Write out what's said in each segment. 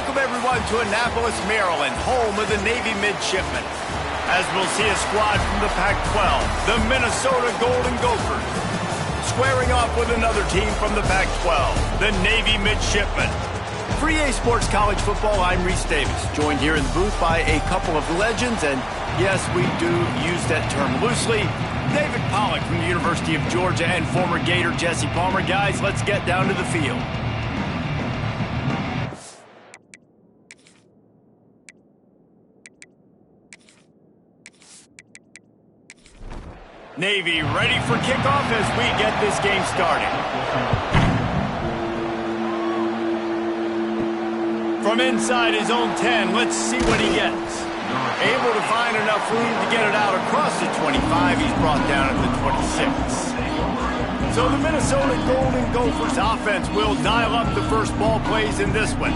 Welcome, everyone, to Annapolis, Maryland, home of the Navy Midshipmen. As we'll see a squad from the Pac-12, the Minnesota Golden Gophers, squaring off with another team from the Pac-12, the Navy Midshipmen. For EA Sports College Football, I'm Reese Davis, joined here in the booth by a couple of legends, and yes, we do use that term loosely. David Pollack from the University of Georgia and former Gator Jesse Palmer. Guys, let's get down to the field. Navy ready for kickoff as we get this game started. From inside his own 10, let's see what he gets. Able to find enough room to get it out across the 25. He's brought down at the 26. So the Minnesota Golden Gophers offense will dial up the first ball plays in this one.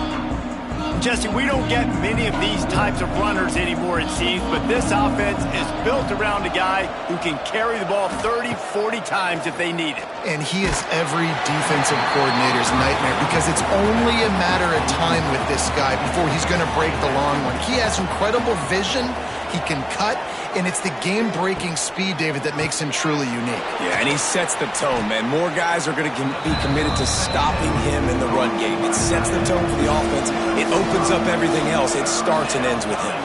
Jesse, we don't get many of these types of runners anymore, it seems, but this offense is built around a guy who can carry the ball 30, 40 times if they need it. And he is every defensive coordinator's nightmare because it's only a matter of time with this guy before he's going to break the long one. He has incredible vision, he can cut, and it's the game-breaking speed, David, that makes him truly unique. Yeah, and he sets the tone, man. More guys are going to be committed to stopping him in the run game. It sets the tone for the offense. It opens up everything else. It starts and ends with him.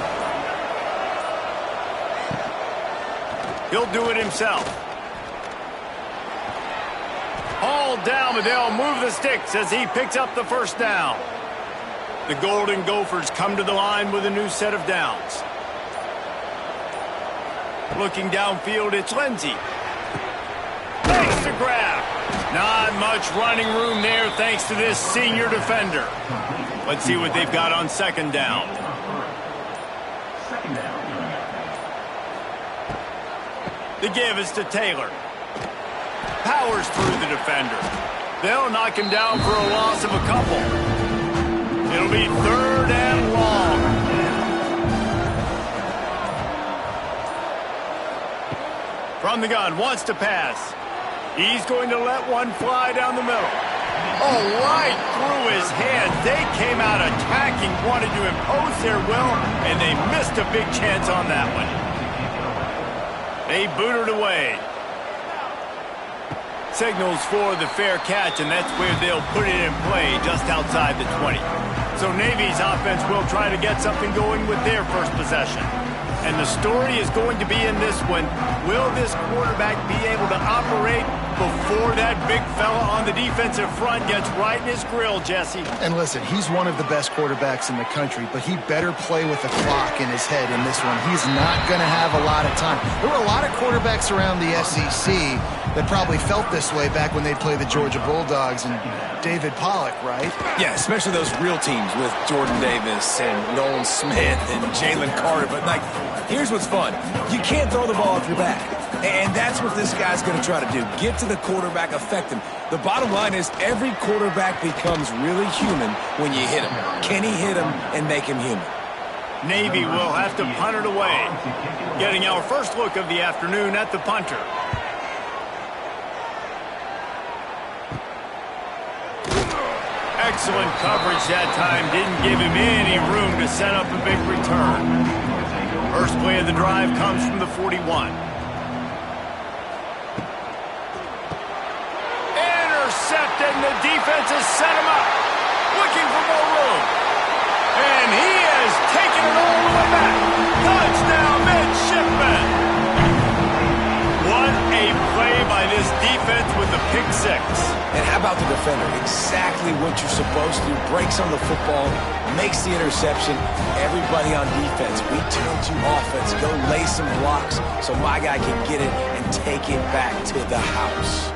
He'll do it himself. Hauled down, but they'll move the sticks as he picks up the first down. The Golden Gophers come to the line with a new set of downs. Looking downfield, it's Lindsey. Thanks to Rabb. Not much running room there thanks to this senior defender. Let's see what they've got on second down. The give is to Taylor. Powers through the defender. They'll knock him down for a loss of a couple. It'll be third and long. From the gun, wants to pass. He's going to let one fly down the middle. Oh, right through his hands. They came out attacking, wanted to impose their will, and they missed a big chance on that one. They booted away. Signals for the fair catch, and that's where they'll put it in play, just outside the 20. So Navy's offense will try to get something going with their first possession. And the story is going to be in this one. Will this quarterback be able to operate before that big fella on the defensive front gets right in his grill, Jesse? And listen, he's one of the best quarterbacks in the country, but he better play with the clock in his head in this one. He's not going to have a lot of time. There were a lot of quarterbacks around the SEC that probably felt this way back when they played the Georgia Bulldogs and David Pollack, right? Yeah, especially those real teams with Jordan Davis and Nolan Smith and Jalen Carter. But, like, here's what's fun. You can't throw the ball off your back. And that's what this guy's going to try to do. Get to the quarterback, affect him. The bottom line is every quarterback becomes really human when you hit him. Can he hit him and make him human? Navy will have to punt it away. Getting our first look of the afternoon at the punter. Excellent coverage that time. Didn't give him any room to set up a big return. First play of the drive comes from the 41. Intercepted, and the defense has set him up. Looking for more room. And he has taken it all the way back. Touchdown, Midshipmen. What a play by this defense with the pick six. And how about the defender? Exactly what you're supposed to do. Breaks on the football, makes the interception. Everybody on defense, we turn to offense. Go lay some blocks so my guy can get it and take it back to the house.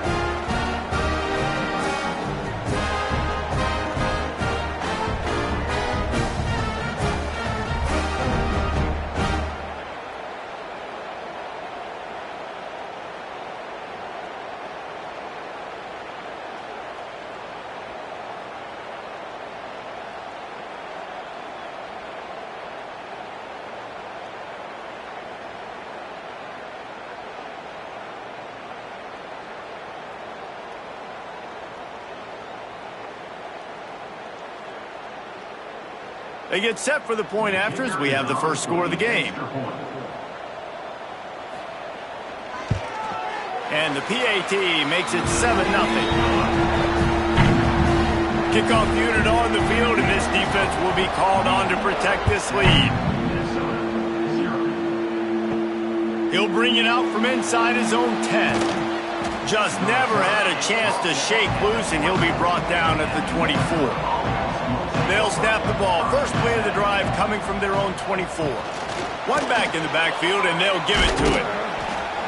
They get set for the point after as we have the first score of the game. And the PAT makes it 7-0. Kickoff unit on the field, and this defense will be called on to protect this lead. He'll bring it out from inside his own 10. Just never had a chance to shake loose, and he'll be brought down at the 24. They'll snap the ball. First play of the drive coming from their own 24. One back in the backfield, and they'll give it to it.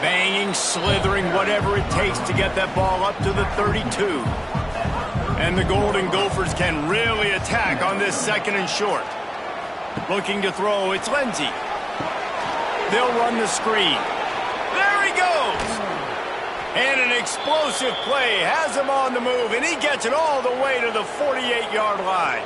Banging, slithering, whatever it takes to get that ball up to the 32. And the Golden Gophers can really attack on this second and short. Looking to throw, it's Lindsey. They'll run the screen. There he goes! And an explosive play has him on the move, and he gets it all the way to the 48-yard line.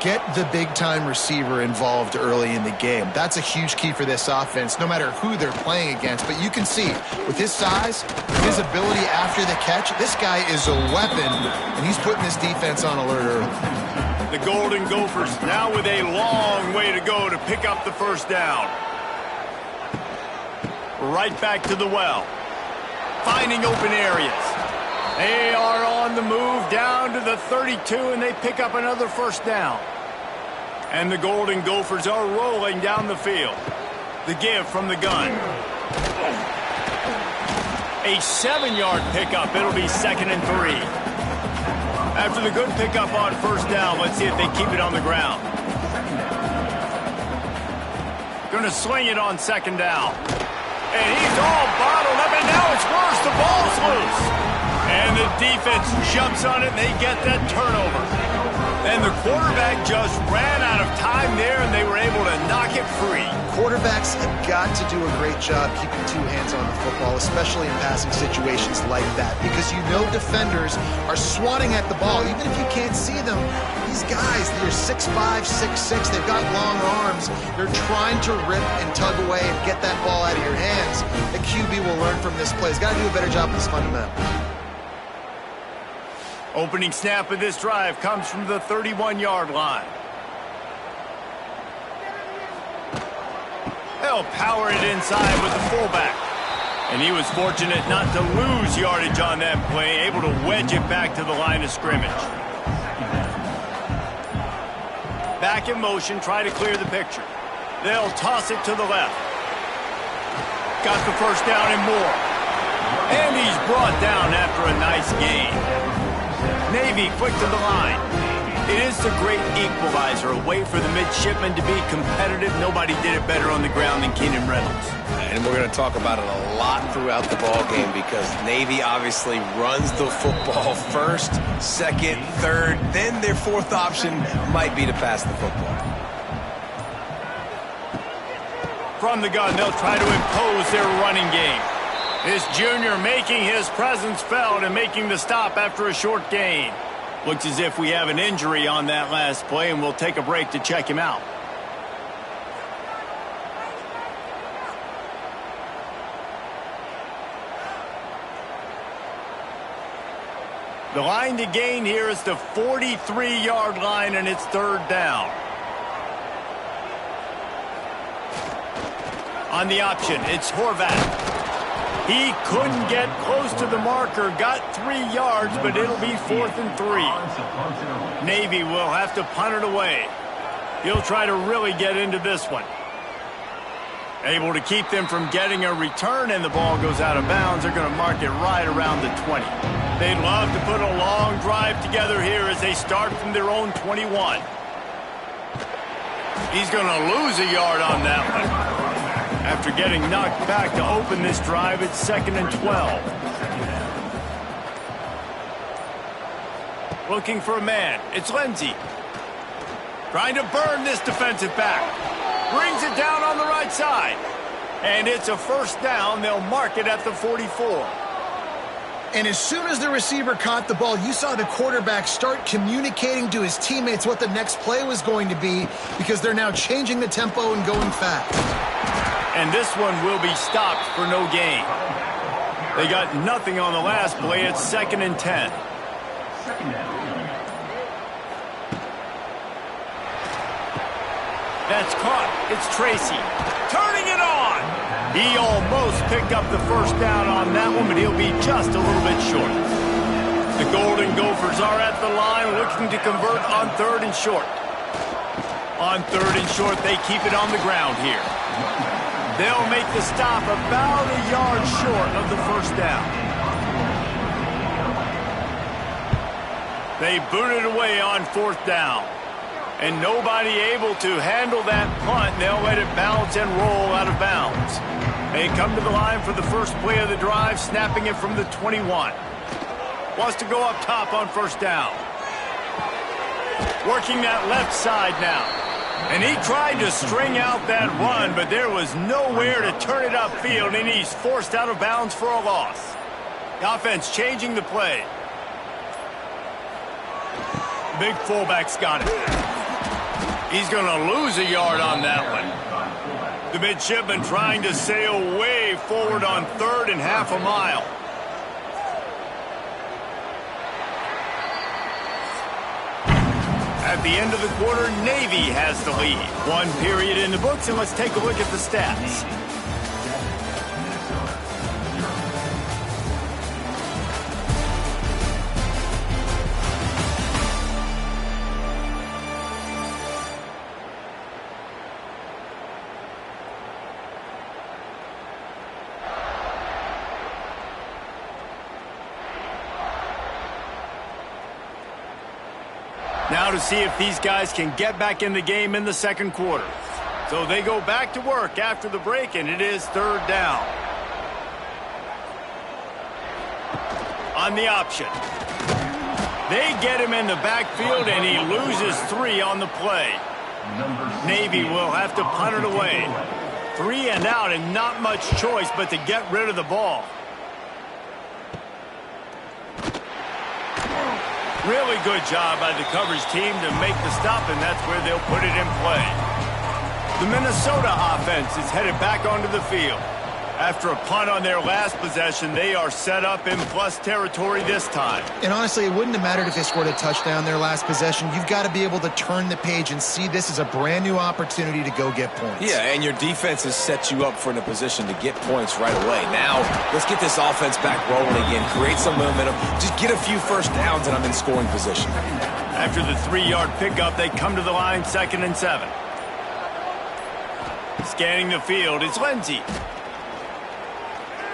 Get the big-time receiver involved early in the game. That's a huge key for this offense, no matter who they're playing against. But you can see, with his size, his ability after the catch, this guy is a weapon, and he's putting this defense on alert early. The Golden Gophers now with a long way to go to pick up the first down. Right back to the well. Finding open areas. They are on the move down to the 32, and they pick up another first down. And the Golden Gophers are rolling down the field. The give from the gun. A 7-yard pickup. It'll be 2nd and 3. After the good pickup on first down, let's see if they keep it on the ground. Going to sling it on 2nd down. And he's all bottled up, and now it's worse. The ball's loose. And the defense jumps on it, and they get that turnover. And the quarterback just ran out of time there, and they were able to knock it free. Quarterbacks have got to do a great job keeping two hands on the football, especially in passing situations like that, because you know defenders are swatting at the ball. Even if you can't see them, these guys, they're 6'5", 6'6", they've got long arms. They're trying to rip and tug away and get that ball out of your hands. The QB will learn from this play. He's got to do a better job with his fundamentals. Opening snap of this drive comes from the 31-yard line. They'll power it inside with the fullback. And he was fortunate not to lose yardage on that play, able to wedge it back to the line of scrimmage. Back in motion, try to clear the picture. They'll toss it to the left. Got the first down and more. And he's brought down after a nice gain. Navy quick to the line. It is the great equalizer, a way for the midshipmen to be competitive. Nobody did it better on the ground than Keenan Reynolds. And we're going to talk about it a lot throughout the ball game because Navy obviously runs the football first, second, third, then their fourth option might be to pass the football. From the gun, they'll try to impose their running game. This junior making his presence felt and making the stop after a short gain. Looks as if we have an injury on that last play, and we'll take a break to check him out. The line to gain here is the 43-yard line, and it's 3rd down. On the option, it's Horvath. He couldn't get close to the marker, got 3 yards, but it'll be 4th and 3. Navy will have to punt it away. He'll try to really get into this one. Able to keep them from getting a return, and the ball goes out of bounds. They're going to mark it right around the 20. They'd love to put a long drive together here as they start from their own 21. He's going to lose a yard on that one. After getting knocked back to open this drive, it's 2nd and 12. Looking for a man. It's Lindsey. Trying to burn this defensive back. Brings it down on the right side. And it's a first down. They'll mark it at the 44. And as soon as the receiver caught the ball, you saw the quarterback start communicating to his teammates what the next play was going to be because they're now changing the tempo and going fast. And this one will be stopped for no gain. They got nothing on the last play. It's 2nd and 10. That's caught. It's Tracy. Turning it on. He almost picked up the first down on that one, but he'll be just a little bit short. The Golden Gophers are at the line looking to convert on 3rd and short. On 3rd and short, they keep it on the ground here. They'll make the stop about a yard short of the first down. They boot it away on 4th down. And nobody able to handle that punt. They'll let it bounce and roll out of bounds. They come to the line for the first play of the drive, snapping it from the 21. Wants to go up top on 1st down. Working that left side now. And he tried to string out that run, but there was nowhere to turn it upfield, and he's forced out of bounds for a loss. The offense changing the play. Big fullback's got it. He's going to lose a yard on that one. The midshipman trying to sail way forward on 3rd and half a mile. At the end of the quarter, Navy has the lead. 1 period in the books, and let's take a look at the stats. Now to see if these guys can get back in the game in the second quarter. So they go back to work after the break, and it is 3rd down. On the option. They get him in the backfield, and he loses 3 on the play. Navy will have to punt it away. 3 and out, and not much choice but to get rid of the ball. Really good job by the coverage team to make the stop, and that's where they'll put it in play. The Minnesota offense is headed back onto the field. After a punt on their last possession, they are set up in plus territory this time. And honestly, it wouldn't have mattered if they scored a touchdown their last possession. You've got to be able to turn the page and see this as a brand new opportunity to go get points. Yeah, and your defense has set you up for in a position to get points right away. Now, let's get this offense back rolling again, create some momentum, just get a few first downs, and I'm in scoring position. After the 3-yard pickup, they come to the line 2nd and 7. Scanning the field, it's Lindsey.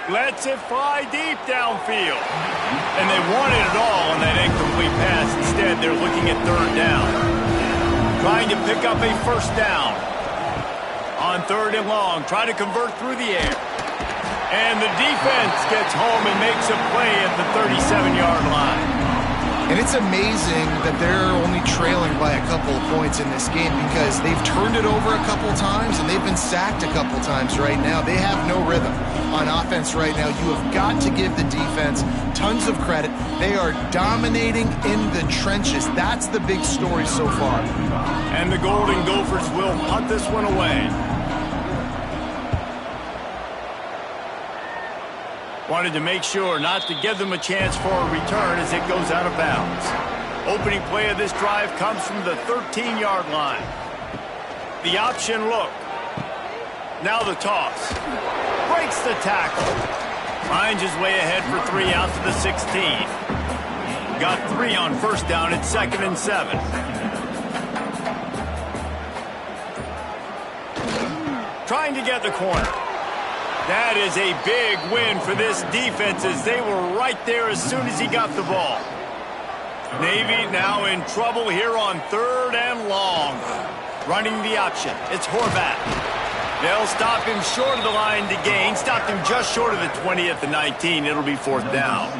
Lets it fly deep downfield. And they wanted it all on that incomplete pass. Instead, they're looking at 3rd down. Trying to pick up a first down. On 3rd and long, try to convert through the air. And the defense gets home and makes a play at the 37-yard line. And it's amazing that they're only trailing by a couple of points in this game because they've turned it over a couple times and they've been sacked a couple times right now. They have no rhythm on offense right now. You have got to give the defense tons of credit. They are dominating in the trenches. That's the big story so far. And the Golden Gophers will punt this one away. Wanted to make sure not to give them a chance for a return as it goes out of bounds. Opening play of this drive comes from the 13-yard line. The option look. Now the toss. Breaks the tackle. Finds his way ahead for 3 out to the 16. Got 3 on first down at 2nd and 7. Trying to get the corner. That is a big win for this defense as they were right there as soon as he got the ball. Navy now in trouble here on 3rd and long. Running the option. It's Horvath. They'll stop him short of the line to gain. Stopped him just short of the 20 at the 19. It'll be 4th down.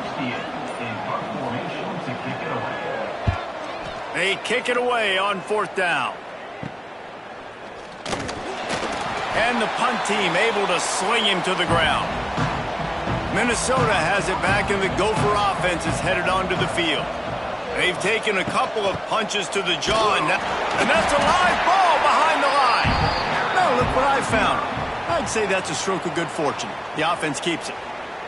They kick it away on 4th down. And the punt team able to sling him to the ground. Minnesota has it back, and the Gopher offense is headed onto the field. They've taken a couple of punches to the jaw, and that's a live ball behind the line. Now look what I found. I'd say that's a stroke of good fortune. The offense keeps it.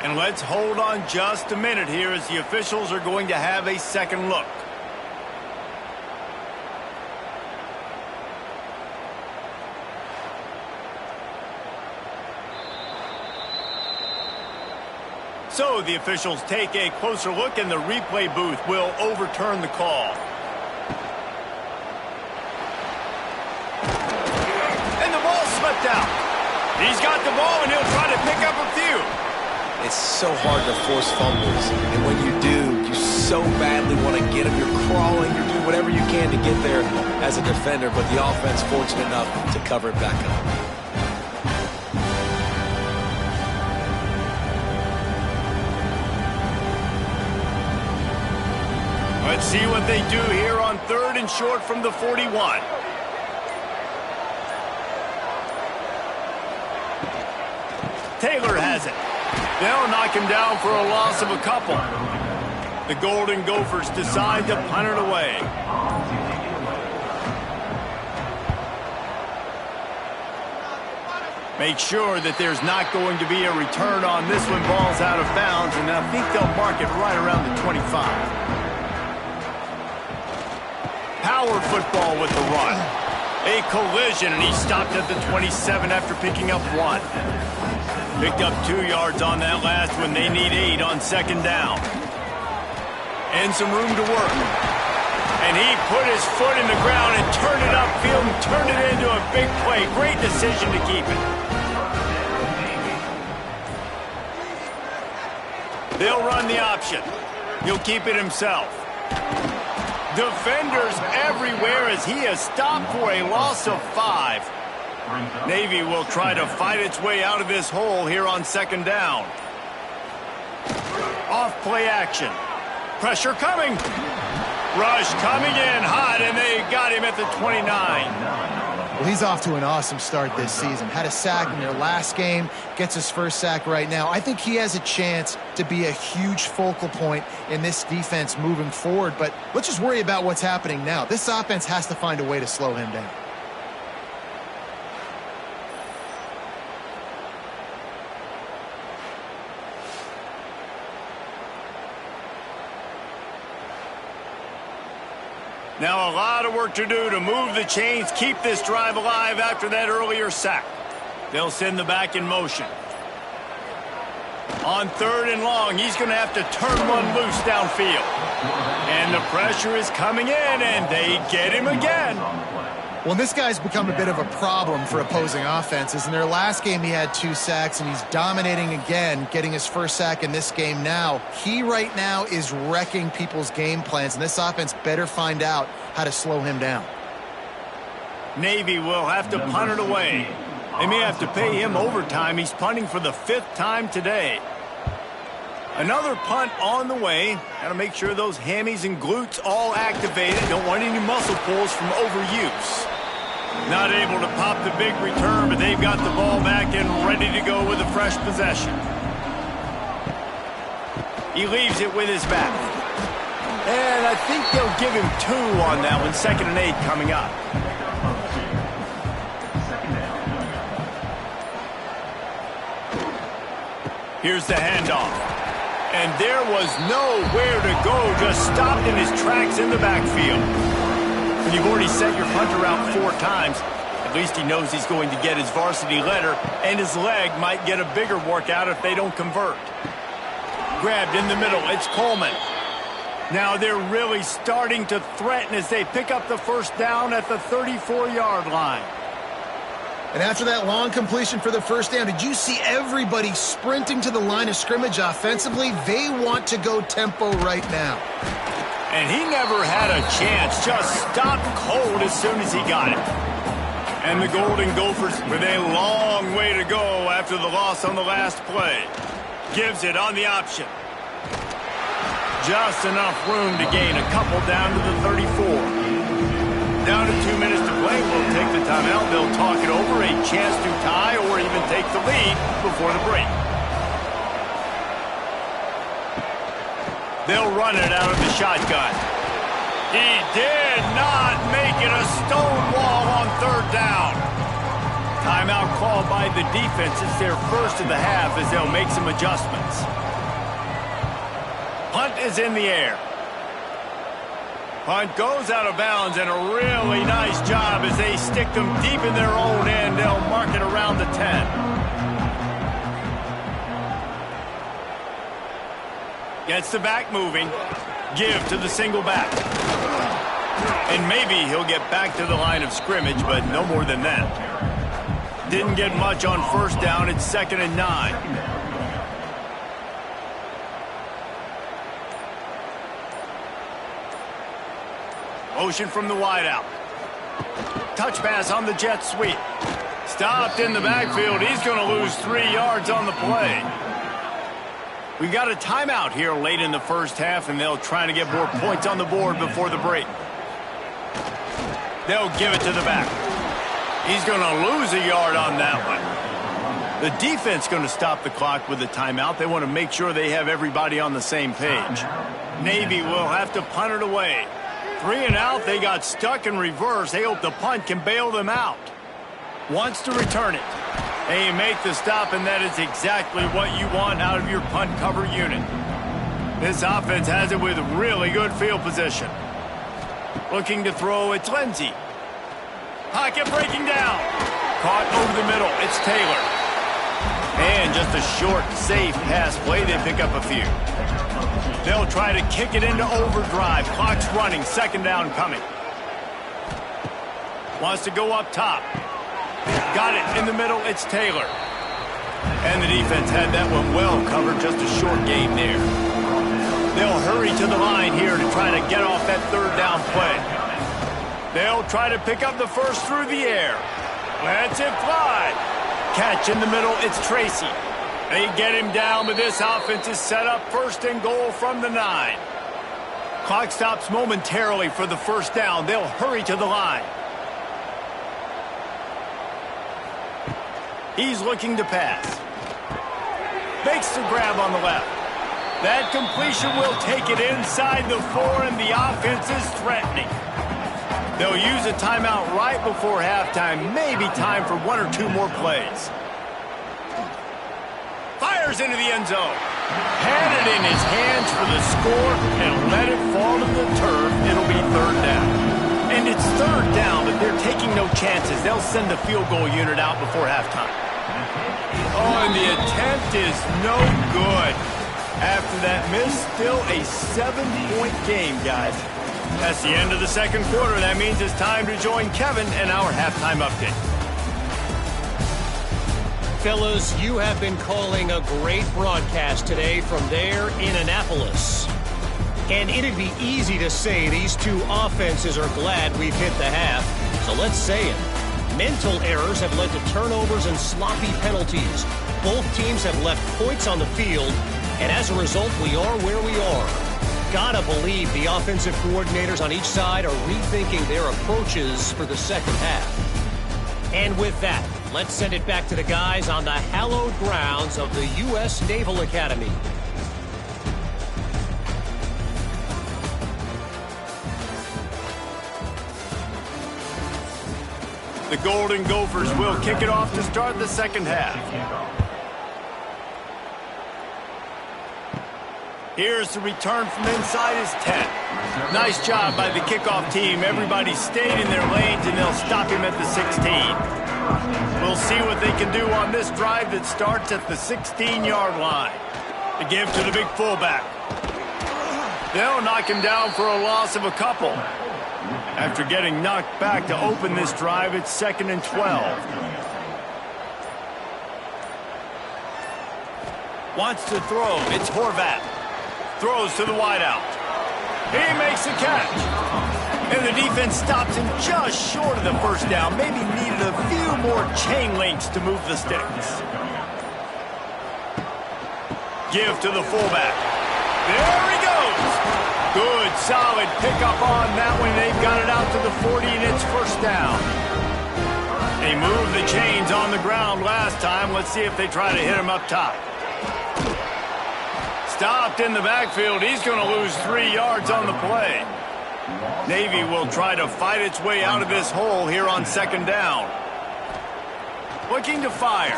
And let's hold on just a minute here as the officials are going to have a second look. So the officials take a closer look, and the replay booth will overturn the call. And the ball slipped out. He's got the ball, and he'll try to pick up a few. It's so hard to force fumbles, and when you do, you so badly want to get them. You're crawling, you're doing whatever you can to get there as a defender, but the offense fortunate enough to cover it back up. Let's see what they do here on 3rd and short from the 41. Taylor has it. They'll knock him down for a loss of a couple. The Golden Gophers decide to punt it away. Make sure that there's not going to be a return on this when ball's out of bounds, and I think they'll mark it right around the 25. Power football with the run. A collision, and he stopped at the 27 after picking up 1. Picked up 2 yards on that last one. They need 8 on 2nd down. And some room to work. And he put his foot in the ground and turned it upfield and turned it into a big play. Great decision to keep it. They'll run the option. He'll keep it himself. Defenders everywhere as he is stopped for a loss of 5. Navy will try to fight its way out of this hole here on 2nd down. Off play action. Pressure coming. Rush coming in hot, and they got him at the 29. Well, he's off to an awesome start this season. Had a sack in their last game, gets his first sack right now. I think he has a chance to be a huge focal point in this defense moving forward, but let's just worry about what's happening now. This offense has to find a way to slow him down. Now a lot of work to do to move the chains, keep this drive alive after that earlier sack. They'll send the back in motion. On 3rd and long, he's going to have to turn one loose downfield. And the pressure is coming in, and they get him again. Well, this guy's become a bit of a problem for opposing offenses. In their last game, he had 2 sacks, and he's dominating again, getting his first sack in this game now. He right now is wrecking people's game plans, and this offense better find out how to slow him down. Navy will have to punt it away. They may have to pay him overtime. He's punting for the 5th time today. Another punt on the way. Got to make sure those hammies and glutes all activated. Don't want any muscle pulls from overuse. Not able to pop the big return, but they've got the ball back and ready to go with a fresh possession. He leaves it with his back. And I think they'll give him 2 on that one. 2nd and 8 coming up. Here's the handoff. And there was nowhere to go, just stopped in his tracks in the backfield. When you've already sent your punter out 4 times, at least he knows he's going to get his varsity letter, and his leg might get a bigger workout if they don't convert. Grabbed in the middle, it's Coleman. Now they're really starting to threaten as they pick up the first down at the 34-yard line. And after that long completion for the first down, did you see everybody sprinting to the line of scrimmage offensively? They want to go tempo right now. And he never had a chance, just stopped cold as soon as he got it. And the Golden Gophers with a long way to go after the loss on the last play. Gives it on the option. Just enough room to gain a couple down to the 34. Down to 2 minutes to play. We'll take the timeout. They'll talk it over. A chance to tie or even take the lead before the break. They'll run it out of the shotgun. He did not make it a stone wall on 3rd down. Timeout called by the defense. It's their first of the half as they'll make some adjustments. Punt is in the air. Punt goes out of bounds, and a really nice job as they stick them deep in their own end. They'll mark it around the 10. Gets the back moving. Give to the single back. And maybe he'll get back to the line of scrimmage, but no more than that. Didn't get much on first down. It's 2nd and 9. Motion from the wideout. Touch pass on the jet sweep. Stopped in the backfield. He's going to lose 3 yards on the play. We got a timeout here late in the first half, and they'll try to get more points on the board before the break. They'll give it to the back. He's going to lose a yard on that one. The defense going to stop the clock with the timeout. They want to make sure they have everybody on the same page. Navy will have to punt it away. 3 and out. They got stuck in reverse. They hope the punt can bail them out. Wants to return it. They make the stop, and that is exactly what you want out of your punt cover unit. This offense has it with really good field position. Looking to throw, it's Lindsey. Pocket breaking down. Caught over the middle, it's Taylor. And just a short, safe pass play, they pick up a few. They'll try to kick it into overdrive. Clock's running, 2nd down coming. Wants to go up top. Got it in the middle, it's Taylor. And the defense had that one well covered, just a short game there. They'll hurry to the line here to try to get off that 3rd down play. They'll try to pick up the first through the air. Lets it fly. Catch in the middle, it's Tracy. They get him down, but this offense is set up 1st and goal from the 9. Clock stops momentarily for the 1st down. They'll hurry to the line. He's looking to pass. Makes the grab on the left. That completion will take it inside the 4, and the offense is threatening. They'll use a timeout right before halftime. Maybe time for 1 or 2 more plays. Fires into the end zone. Had it in his hands for the score and let it fall to the turf. It'll be 3rd down. And it's 3rd down, but they're taking no chances. They'll send the field goal unit out before halftime. Oh, and the attempt is no good. After that miss, still a 7-point game, guys. That's the end of the 2nd quarter. That means it's time to join Kevin in our halftime update. Fellas, you have been calling a great broadcast today from there in Annapolis. And it'd be easy to say these 2 offenses are glad we've hit the half. So let's say it. Mental errors have led to turnovers and sloppy penalties. Both teams have left points on the field, and as a result, we are where we are. Gotta believe the offensive coordinators on each side are rethinking their approaches for the 2nd half. And with that, let's send it back to the guys on the hallowed grounds of the U.S. Naval Academy. The Golden Gophers will kick it off to start the 2nd half. Here's the return from inside his 10. Nice job by the kickoff team. Everybody stayed in their lanes, and they'll stop him at the 16. We'll see what they can do on this drive that starts at the 16-yard line. The give to the big fullback. They'll knock him down for a loss of a couple. After getting knocked back to open this drive, it's 2nd and 12. Wants to throw. It's Horvat. Throws to the wideout. He makes the catch. And the defense stops him just short of the 1st down. Maybe needed a few more chain links to move the sticks. Give to the fullback. There he goes. Good, solid pickup on that one. They've got it out to the 40, and it's 1st down. They moved the chains on the ground last time. Let's see if they try to hit him up top. Stopped in the backfield. He's going to lose 3 yards on the play. Navy will try to fight its way out of this hole here on 2nd down. Looking to fire.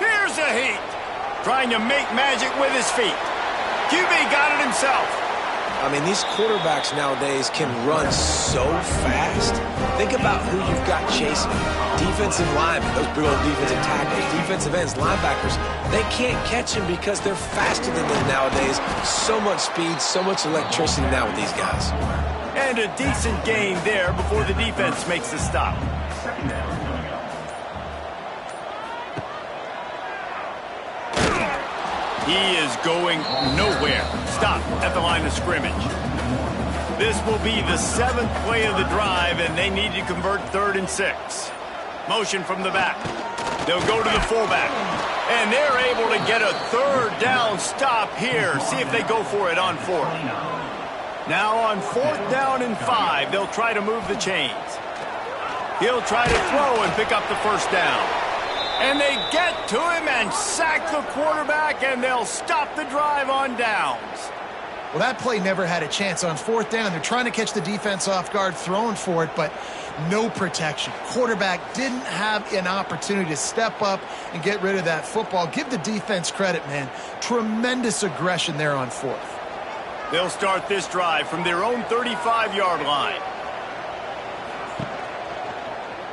Here's a heat. Trying to make magic with his feet. QB got it himself. I mean, these quarterbacks nowadays can run so fast. Think about who you've got chasing. Defensive linemen, those big old defensive tackles, defensive ends, linebackers. They can't catch him because they're faster than them nowadays. So much speed, so much electricity now with these guys. And a decent gain there before the defense makes the stop. He is going nowhere. Stop at the line of scrimmage. This will be the 7th play of the drive, and they need to convert 3rd and 6. Motion from the back. They'll go to the fullback. And they're able to get a 3rd down stop here. See if they go for it on 4th. Now on 4th down and 5, they'll try to move the chains. He'll try to throw and pick up the 1st down. And they get to him and sack the quarterback, and they'll stop the drive on downs. Well, that play never had a chance. On 4th down, they're trying to catch the defense off guard, throwing for it, but no protection. Quarterback didn't have an opportunity to step up and get rid of that football. Give the defense credit, man. Tremendous aggression there on 4th. They'll start this drive from their own 35-yard line.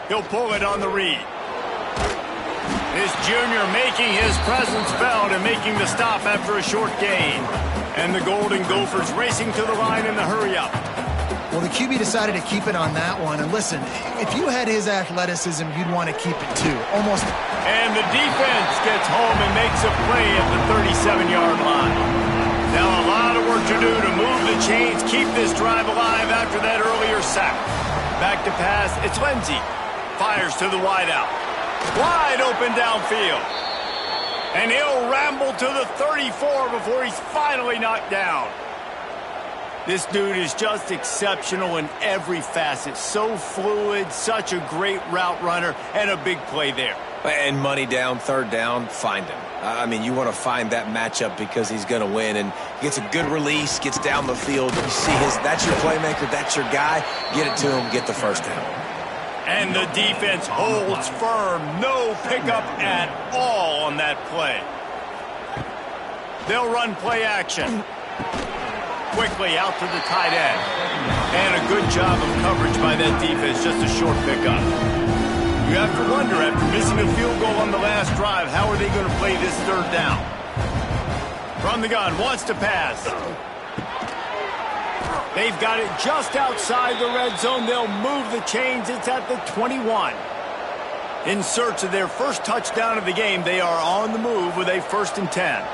He'll pull it on the read. This junior making his presence felt and making the stop after a short gain. And the Golden Gophers racing to the line in the hurry-up. Well, the QB decided to keep it on that one. And listen, if you had his athleticism, you'd want to keep it too. Almost. And the defense gets home and makes a play at the 37-yard line. Now a lot of work to do to move the chains, keep this drive alive after that earlier sack. Back to pass, it's Lindsey. Fires to the wideout. Wide open downfield. And he'll ramble to the 34 before he's finally knocked down. This dude is just exceptional in every facet. So fluid, such a great route runner, and a big play there. And money down, 3rd down, find him. I mean, you want to find that matchup because he's going to win. And gets a good release, gets down the field. You see that's your playmaker, that's your guy. Get it to him, get the 1st down. And the defense holds firm. No pickup at all on that play. They'll run play action. Quickly out to the tight end. And a good job of coverage by that defense. Just a short pickup. You have to wonder, after missing a field goal on the last drive, how are they going to play this 3rd down? From the gun, wants to pass. They've got it just outside the red zone. They'll move the chains. It's at the 21. In search of their first touchdown of the game, they are on the move with a 1st and 10.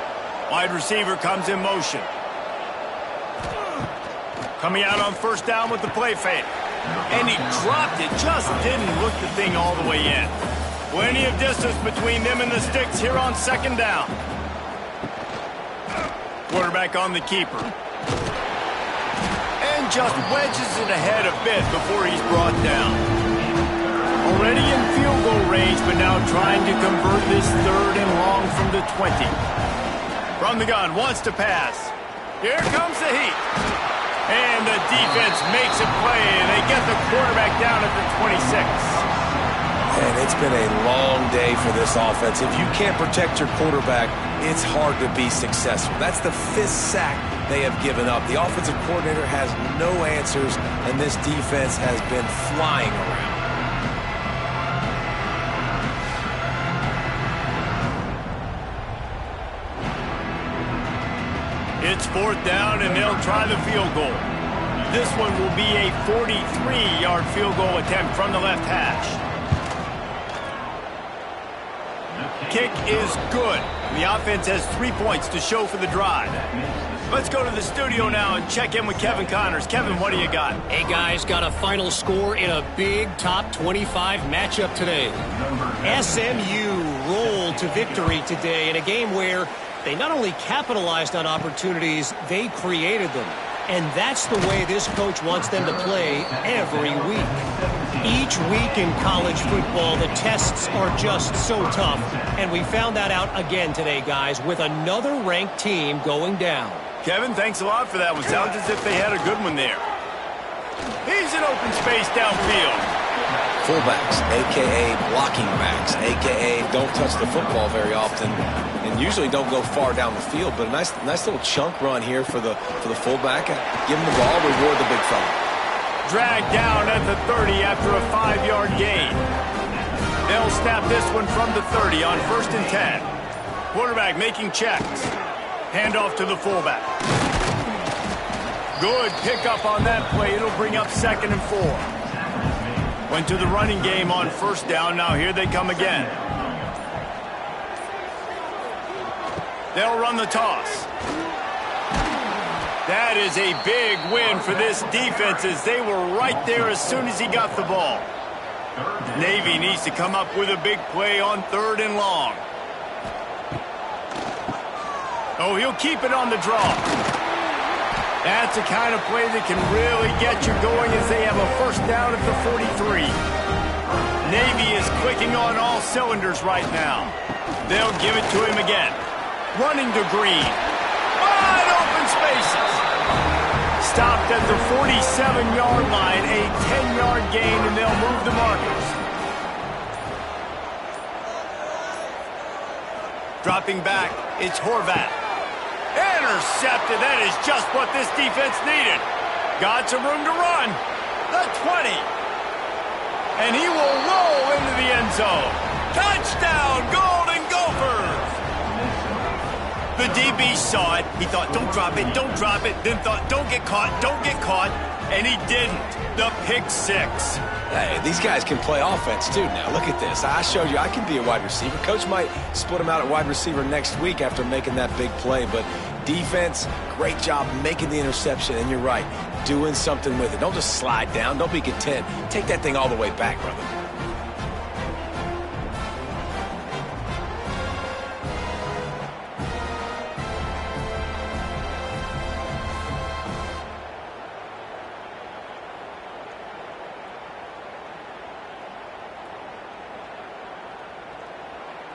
Wide receiver comes in motion. Coming out on 1st down with the play fake. And he dropped it. Just didn't look the thing all the way in. Plenty of distance between them and the sticks here on 2nd down. Quarterback on the keeper. Just wedges it ahead a bit before he's brought down. Already in field goal range, but now trying to convert this 3rd and long from the 20. From the gun, wants to pass. Here comes the heat. And the defense makes a play, and they get the quarterback down at the 26. And it's been a long day for this offense. If you can't protect your quarterback, it's hard to be successful. That's the 5th sack they have given up. The offensive coordinator has no answers, and this defense has been flying around. It's 4th down, and they'll try the field goal. This one will be a 43-yard field goal attempt from the left hash. Kick is good. The offense has 3 points to show for the drive. Let's go to the studio now and check in with Kevin Connors. Kevin, what do you got? Hey, guys, got a final score in a big top 25 matchup today. SMU rolled to victory today in a game where they not only capitalized on opportunities, they created them. And that's the way this coach wants them to play every week. Each week in college football, the tests are just so tough. And we found that out again today, guys, with another ranked team going down. Kevin, thanks a lot for that one. Sounds as if they had a good one there. He's in open space downfield. fullbacks, a.k.a. blocking backs, a.k.a. don't touch the football very often and usually don't go far down the field. But a nice little chunk run here for the fullback. Give him the ball, reward the big fella. Dragged down at the 30 after a 5-yard gain. They'll snap this one from the 30 on 1st and 10. Quarterback making checks. Handoff to the fullback. Good pickup on that play. It'll bring up 2nd and 4. Went to the running game on 1st down. Now here they come again. They'll run the toss. That is a big win for this defense as they were right there as soon as he got the ball. Navy needs to come up with a big play on 3rd and long. Oh, he'll keep it on the draw. That's the kind of play that can really get you going as they have a 1st down at the 43. Navy is clicking on all cylinders right now. They'll give it to him again. Running to Green. Wide open spaces. Stopped at the 47-yard line, a 10-yard gain, and they'll move the markers. Dropping back, it's Horvat. Intercepted. That is just what this defense needed. Got some room to run. The 20. And he will roll into the end zone. Touchdown, Golden Gophers. The DB saw it. He thought, don't drop it, don't drop it. Then thought, don't get caught, don't get caught. And he didn't. The pick 6. Hey, these guys can play offense, too, now. Look at this. I showed you I can be a wide receiver. Coach might split him out at wide receiver next week after making that big play. But defense, great job making the interception. And you're right, doing something with it. Don't just slide down. Don't be content. Take that thing all the way back, brother.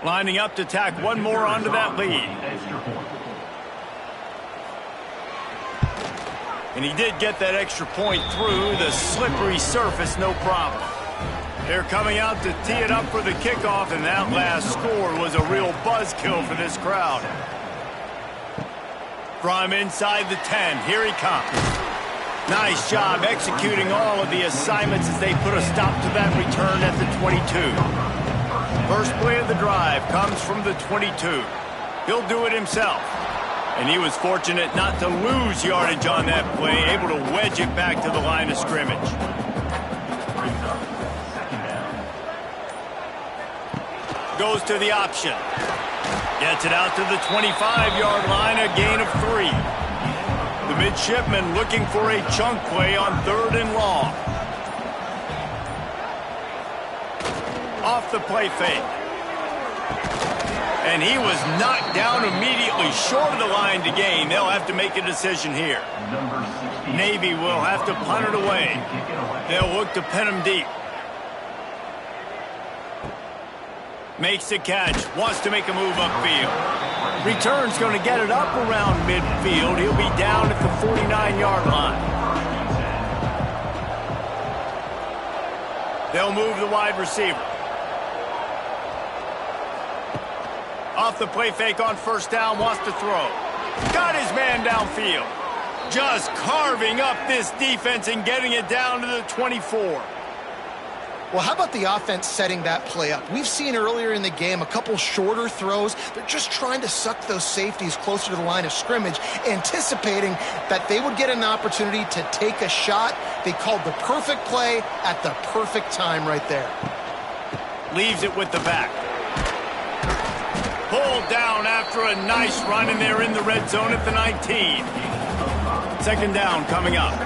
Lining up to tack one more onto that lead. And he did get that extra point through the slippery surface, no problem. They're coming out to tee it up for the kickoff, and that last score was a real buzzkill for this crowd. From inside the 10, here he comes. Nice job executing all of the assignments as they put a stop to that return at the 22. First play of the drive comes from the 22. He'll do it himself. And he was fortunate not to lose yardage on that play, able to wedge it back to the line of scrimmage. Goes to the option. Gets it out to the 25-yard line, a gain of 3. The midshipman looking for a chunk play on 3rd and long. Off the play fake. And he was knocked down immediately short of the line to gain. They'll have to make a decision here. Navy will have to punt it away. They'll look to pin him deep. Makes the catch. Wants to make a move upfield. Return's going to get it up around midfield. He'll be down at the 49-yard line. They'll move the wide receiver. Off the play fake on 1st down, wants to throw. Got his man downfield. Just carving up this defense and getting it down to the 24. Well, how about the offense setting that play up? We've seen earlier in the game a couple shorter throws. They're just trying to suck those safeties closer to the line of scrimmage, anticipating that they would get an opportunity to take a shot. They called the perfect play at the perfect time right there. Leaves it with the back. Pulled down after a nice run, and they're in the red zone at the 19. 2nd down coming up.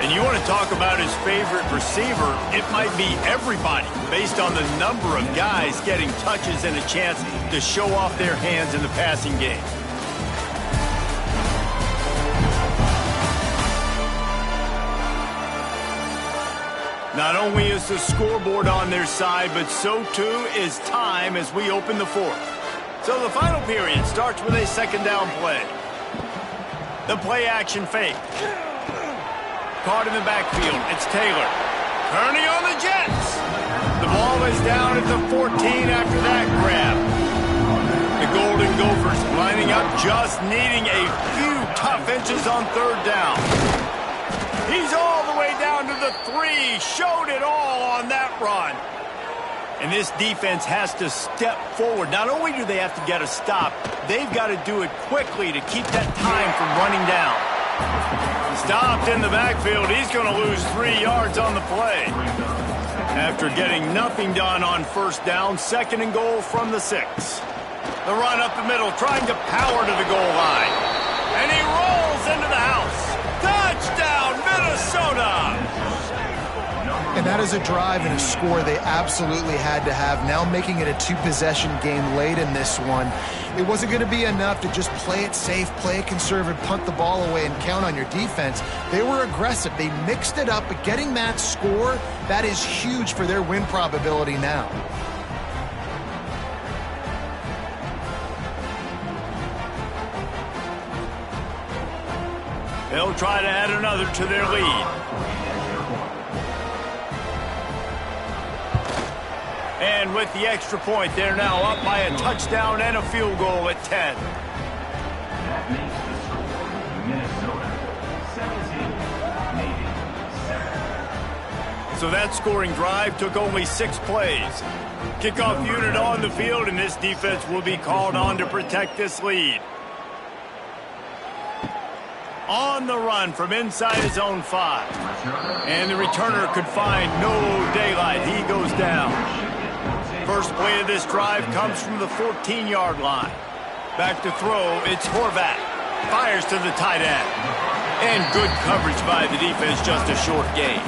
And you want to talk about his favorite receiver, it might be everybody, based on the number of guys getting touches and a chance to show off their hands in the passing game. Not only is the scoreboard on their side, but so too is time as we open the 4th. So the final period starts with a 2nd down play. The play action fake. Caught in the backfield. It's Taylor. Turning on the Jets. The ball is down at the 14 after that grab. The Golden Gophers lining up, just needing a few tough inches on third down. He's all the way down to the 3. Showed it all on that run. And this defense has to step forward. Not only do they have to get a stop, they've got to do it quickly to keep that time from running down. Stopped in the backfield. He's going to lose 3 yards on the play. After getting nothing done on first down, 2nd and goal from the 6. The run up the middle, trying to power to the goal line. And he rolls into the house. Touchdown, Minnesota! And that is a drive and a score they absolutely had to have. Now making it a 2-possession game late in this one. It wasn't going to be enough to just play it safe, play it conservative, punt the ball away, and count on your defense. They were aggressive. They mixed it up, but getting that score, that is huge for their win probability now. They'll try to add another to their lead. And with the extra point, they're now up by a touchdown and a field goal at 10. That makes the score Minnesota 17, Navy 7. So that scoring drive took only 6 plays. Kickoff unit on the field, and this defense will be called on to protect this lead. On the run from inside his own 5. And the returner could find no daylight. He goes down. First play of this drive comes from the 14-yard line. Back to throw, it's Horvat. Fires to the tight end. And good coverage by the defense, just a short gain.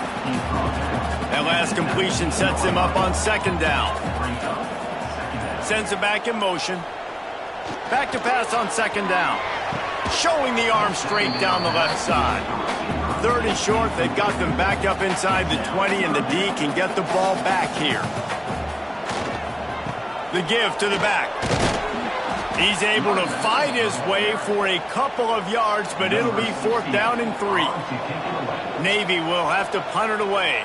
That last completion sets him up on 2nd down. Sends it back in motion. Back to pass on 2nd down. Showing the arm straight down the left side. 3rd and short, they've got them back up inside the 20, and the D can get the ball back here. The give to the back. He's able to fight his way for a couple of yards, but it'll be 4th down and 3. Navy will have to punt it away.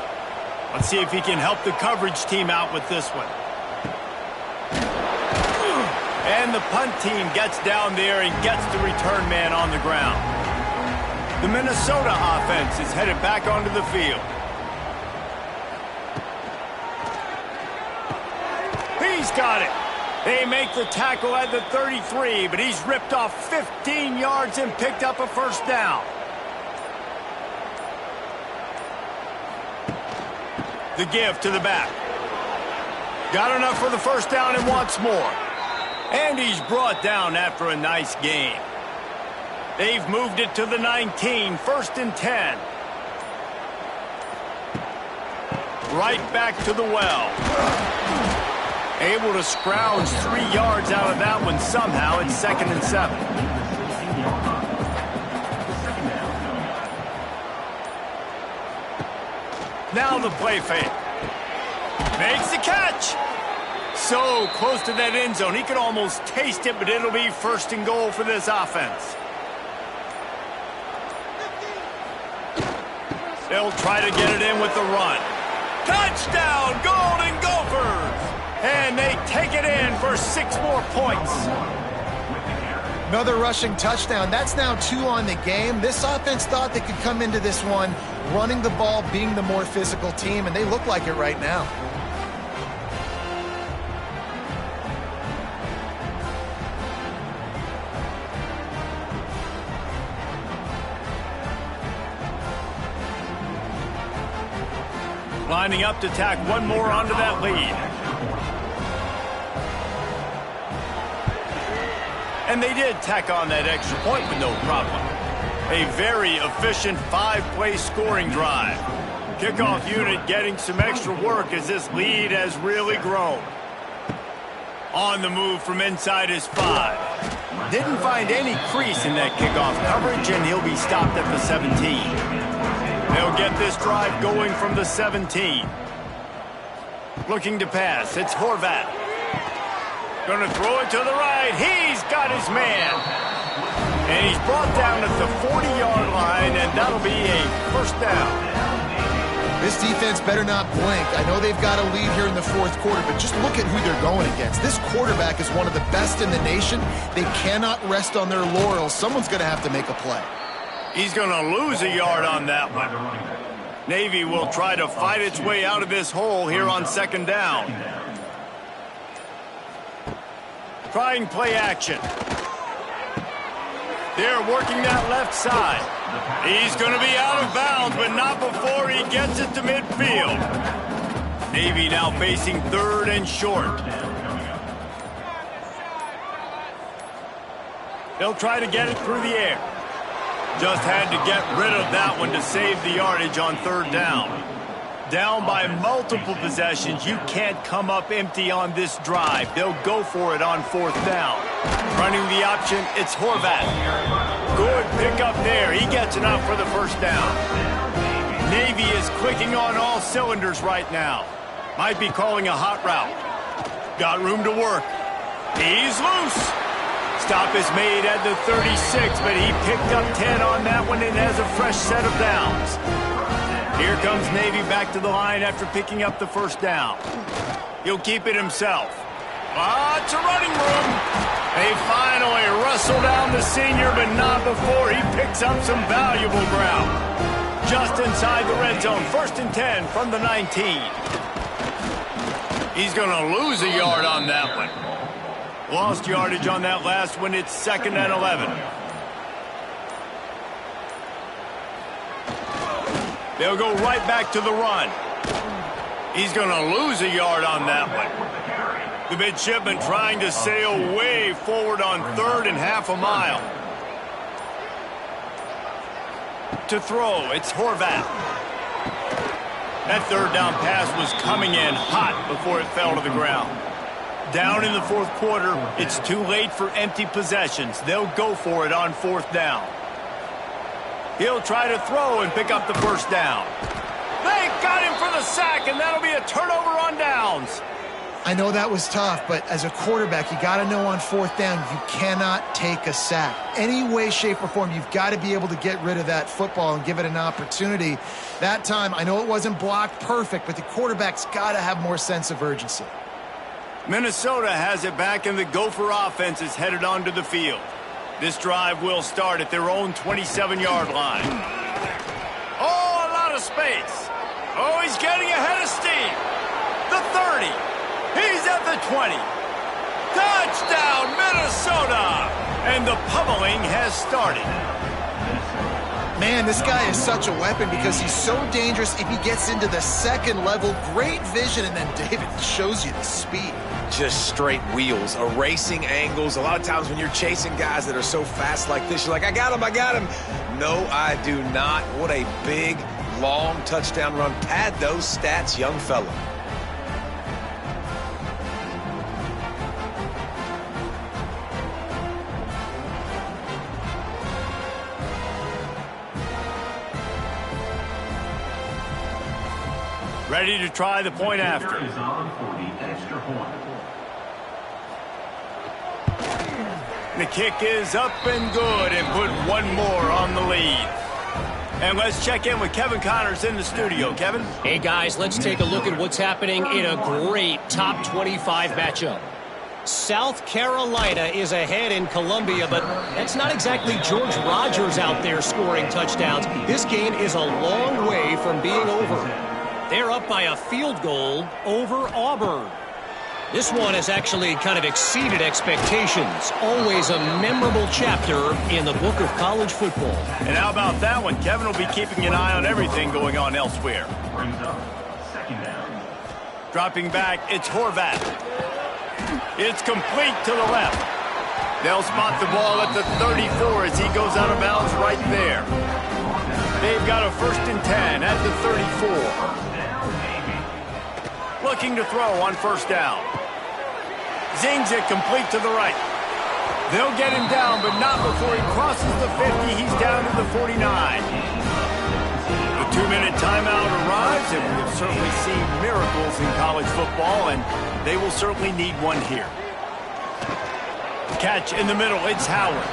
Let's see if he can help the coverage team out with this one. And the punt team gets down there and gets the return man on the ground. The Minnesota offense is headed back onto the field. He's got it. They make the tackle at the 33, but he's ripped off 15 yards and picked up a 1st down. The give to the back. Got enough for the 1st down and wants more. And he's brought down after a nice gain. They've moved it to the 19, 1st and 10. Right back to the well. Able to scrounge 3 yards out of that one somehow. It's 2nd and 7. Now the play fake. Makes the catch. So close to that end zone. He could almost taste it, but it'll be 1st and goal for this offense. They'll try to get it in with the run. Touchdown, Golden Gophers! And they take it in for 6 more points. Another rushing touchdown. That's now 2 on the game. This offense thought they could come into this one running the ball, being the more physical team, and they look like it right now. Lining up to tack one more onto that lead. And they did tack on that extra point with no problem. A very efficient 5-play scoring drive. Kickoff unit getting some extra work as this lead has really grown. On the move from inside his 5. Didn't find any crease in that kickoff coverage, and he'll be stopped at the 17. They'll get this drive going from the 17. Looking to pass. It's Horvat. Going to throw it to the right. He's got his man. And he's brought down at the 40-yard line, and that'll be a first down. This defense better not blink. I know they've got a lead here in the fourth quarter, but just look at who they're going against. This quarterback is one of the best in the nation. They cannot rest on their laurels. Someone's going to have to make a play. He's going to lose a yard on that one. Navy will try to fight its way out of this hole here on second down. Trying play action. They're working that left side. He's going to be out of bounds, but not before he gets it to midfield. Navy now facing third and short. They'll try to get it through the air. Just had to get rid of that one to save the yardage on third down. Down by multiple possessions, you can't come up empty on this drive. They'll go for it on fourth down. Running the option, it's Horvath. Good pickup there. He gets enough for the first down. Navy is clicking on all cylinders right now. Might be calling a hot route. Got room to work. He's loose. Stop is made at the 36, but he picked up 10 on that one and has a fresh set of downs. Here comes Navy back to the line after picking up the first down. He'll keep it himself. It's a running room. They finally wrestle down the senior, but not before he picks up some valuable ground. Just inside the red zone, 1st and 10 from the 19. He's going to lose a yard on that one. Lost yardage on that last one. It's 2nd and 11. They'll go right back to the run. He's going to lose a yard on that one. The midshipman trying to sail way forward on 3rd and half a mile. To throw, it's Horvath. That third down pass was coming in hot before it fell to the ground. Down in the fourth quarter, it's too late for empty possessions. They'll go for it on fourth down. He'll try to throw and pick up the first down. They got him for the sack, and that'll be a turnover on downs. I know that was tough, but as a quarterback, you got to know on fourth down, you cannot take a sack. Any way, shape, or form, you've got to be able to get rid of that football and give it an opportunity. That time, I know it wasn't blocked perfect, but the quarterback's got to have more sense of urgency. Minnesota has it back, and the Gopher offense is headed onto the field. This drive will start at their own 27-yard line. Oh, a lot of space. Oh, he's getting ahead of steam. The 30. He's at the 20. Touchdown, Minnesota! And the pummeling has started. Man, this guy is such a weapon because he's so dangerous if he gets into the second level. Great vision, and then David shows you the speed. Just straight wheels, erasing angles. A lot of times when you're chasing guys that are so fast like this, you're like, I got him, I got him. No, I do not. What a big, long touchdown run. Pad those stats, young fella. Ready to try the point after. Is on for the extra point. The kick is up and good and put one more on the lead. And let's check in with Kevin Connors in the studio. Kevin? Hey, guys, let's take a look at what's happening in a great top 25 matchup. South Carolina is ahead in Columbia, but that's not exactly George Rogers out there scoring touchdowns. This game is a long way from being over. They're up by a field goal over Auburn. This one has actually kind of exceeded expectations. Always a memorable chapter in the book of college football. And how about that one? Kevin will be keeping an eye on everything going on elsewhere. Brings up 2nd down. Dropping back, it's Horvath. It's complete to the left. They'll spot the ball at the 34 as he goes out of bounds right there. They've got a 1st and 10 at the 34. Looking to throw on 1st down. Zings it complete to the right. They'll get him down, but not before he crosses the 50. He's down to the 49. The 2-minute timeout arrives, and we've certainly seen miracles in college football, and they will certainly need one here. Catch in the middle, it's Howard.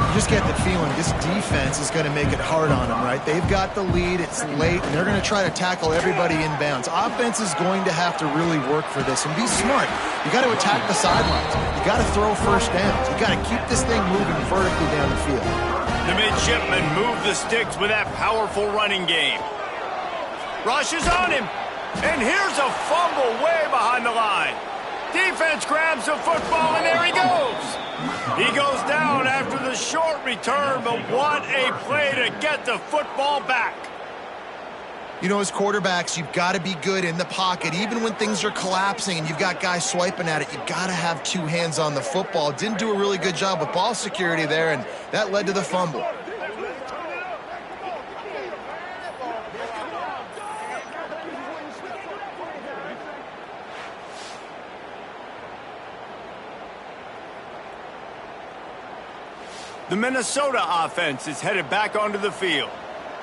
You just get the feeling this defense is going to make it hard on them, right? They've got the lead. It's late, and they're going to try to tackle everybody inbounds. Offense is going to have to really work for this and be smart. You got to attack the sidelines. You got to throw first downs. You got to keep this thing moving vertically down the field. The midshipmen move the sticks with that powerful running game. Rush is on him. And here's a fumble way behind the line. Defense grabs the football, and there he goes. He goes down after the short return, but what a play to get the football back. You know, as quarterbacks, you've got to be good in the pocket. Even when things are collapsing and you've got guys swiping at it, you've got to have two hands on the football. Didn't do a really good job with ball security there, and that led to the fumble. The Minnesota offense is headed back onto the field.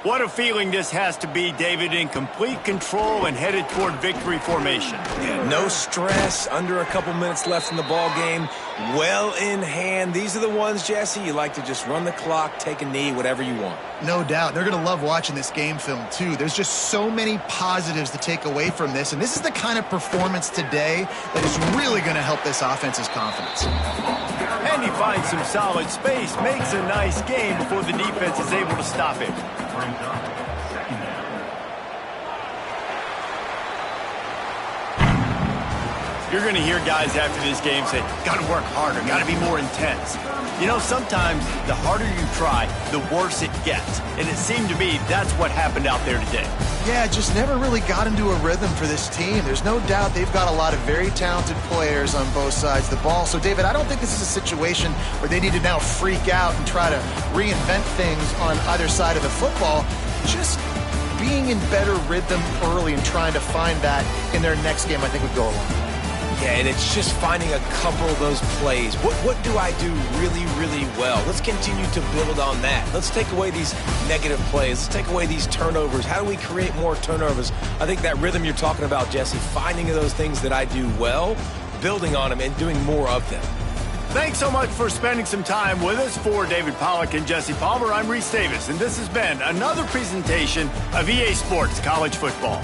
What a feeling this has to be, David, in complete control and headed toward victory formation. Yeah, no stress, under a couple minutes left in the ball game, well in hand. These are the ones, Jesse, you like to just run the clock, take a knee, whatever you want. No doubt. They're going to love watching this game film, too. There's just so many positives to take away from this, and this is the kind of performance today that is really going to help this offense's confidence. And he finds some solid space, makes a nice game before the defense is able to stop him. Brings up second down. You're going to hear guys after this game say, got to work harder, got to be more intense. You know, sometimes the harder you try, the worse it gets. And it seemed to me that's what happened out there today. Yeah, just never really got into a rhythm for this team. There's no doubt they've got a lot of very talented players on both sides of the ball. So, David, I don't think this is a situation where they need to now freak out and try to reinvent things on either side of the football. Just being in better rhythm early and trying to find that in their next game, I think, would go a long way. Yeah, and it's just finding a couple of those plays. What do I do really, really well? Let's continue to build on that. Let's take away these negative plays. Let's take away these turnovers. How do we create more turnovers? I think that rhythm you're talking about, Jesse, finding those things that I do well, building on them, and doing more of them. Thanks so much for spending some time with us. For David Pollack and Jesse Palmer, I'm Reese Davis, and this has been another presentation of EA Sports College Football.